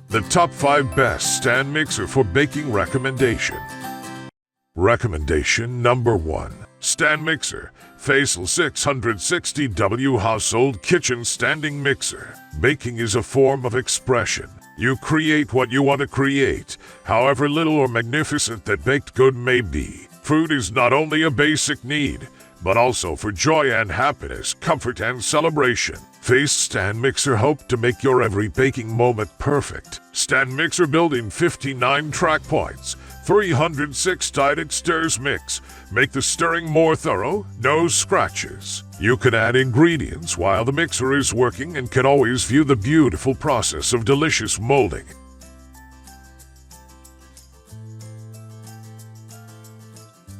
The top 5 best stand mixer for baking recommendation. Recommendation number 1. Stand mixer. Faisal 660W Household Kitchen Standing Mixer. Baking is a form of expression. You create what you want to create, however little or magnificent that baked good may be. Food is not only a basic need, but also for joy and happiness, comfort and celebration. Face Stand Mixer hope to make your every baking moment perfect. Stand Mixer built in 59 track points, 306 Dyadic stirs mix. Make the stirring more thorough, no scratches. You can add ingredients while the mixer is working and can always view the beautiful process of delicious molding.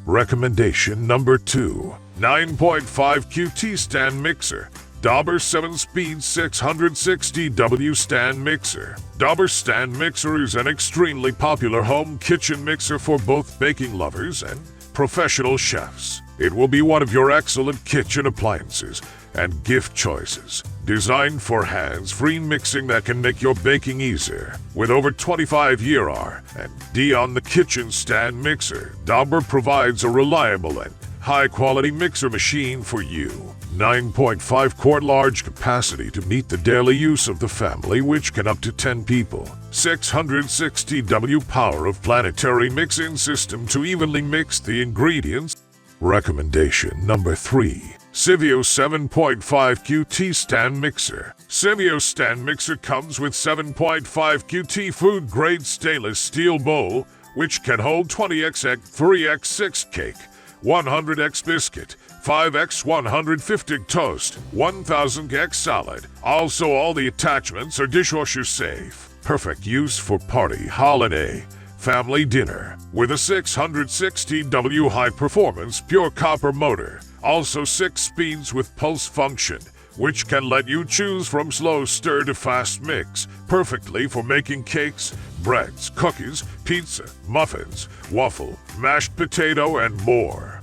Recommendation number 2. 9.5 QT Stand Mixer. Dobber 7-Speed 660W Stand Mixer. Dobber Stand Mixer is an extremely popular home kitchen mixer for both baking lovers and professional chefs. It will be one of your excellent kitchen appliances and gift choices. Designed for hands-free mixing that can make your baking easier. With over 25-year R&D on the kitchen stand mixer, Dobber provides a reliable and high-quality mixer machine for you. 9.5 quart large capacity to meet the daily use of the family, which can up to 10 people. 660W power of planetary mixing system to evenly mix the ingredients. Recommendation number 3. Sivio 7.5 QT Stand Mixer. Sivio Stand Mixer comes with 7.5 QT food-grade stainless steel bowl, which can hold 20x egg, 3x6 cake, 100x biscuit, 5x 150 toast, 1000x salad. Also, all the attachments are dishwasher safe. Perfect use for party, holiday, family dinner. With a 660W high-performance pure copper motor. Also 6 speeds with pulse function, which can let you choose from slow stir to fast mix. Perfectly for making cakes, breads, cookies, pizza, muffins, waffle, mashed potato, and more.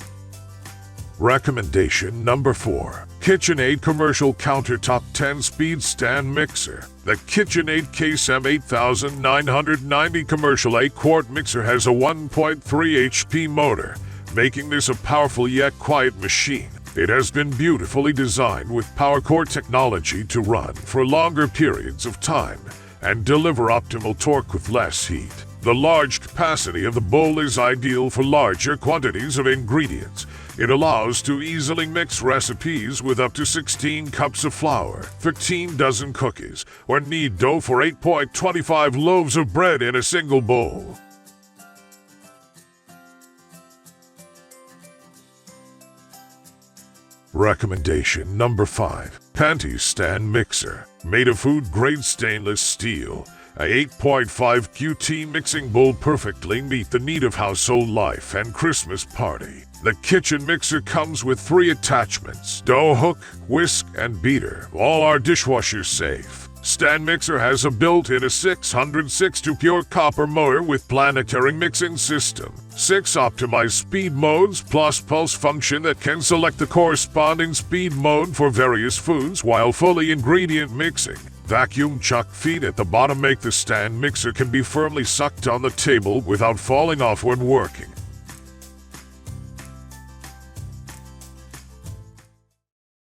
Recommendation number 4. KitchenAid Commercial Countertop 10-Speed Stand Mixer. The KitchenAid Case M8990 Commercial 8-quart mixer has a 1.3 HP motor, making this a powerful yet quiet machine. It has been beautifully designed with PowerCore technology to run for longer periods of time and deliver optimal torque with less heat. The large capacity of the bowl is ideal for larger quantities of ingredients. It allows to easily mix recipes with up to 16 cups of flour, 13 dozen cookies, or knead dough for 8.25 loaves of bread in a single bowl. Recommendation number 5. Panty Stand Mixer. Made of food-grade stainless steel, a 8.5 QT mixing bowl perfectly meet the need of household life and Christmas party. The kitchen mixer comes with 3 attachments: dough hook, whisk, and beater. All are dishwasher safe. Stand Mixer has a built-in 660 pure copper motor with planetary mixing system. 6 optimized speed modes plus pulse function that can select the corresponding speed mode for various foods while fully ingredient mixing. Vacuum chuck feet at the bottom make the stand mixer can be firmly sucked on the table without falling off when working.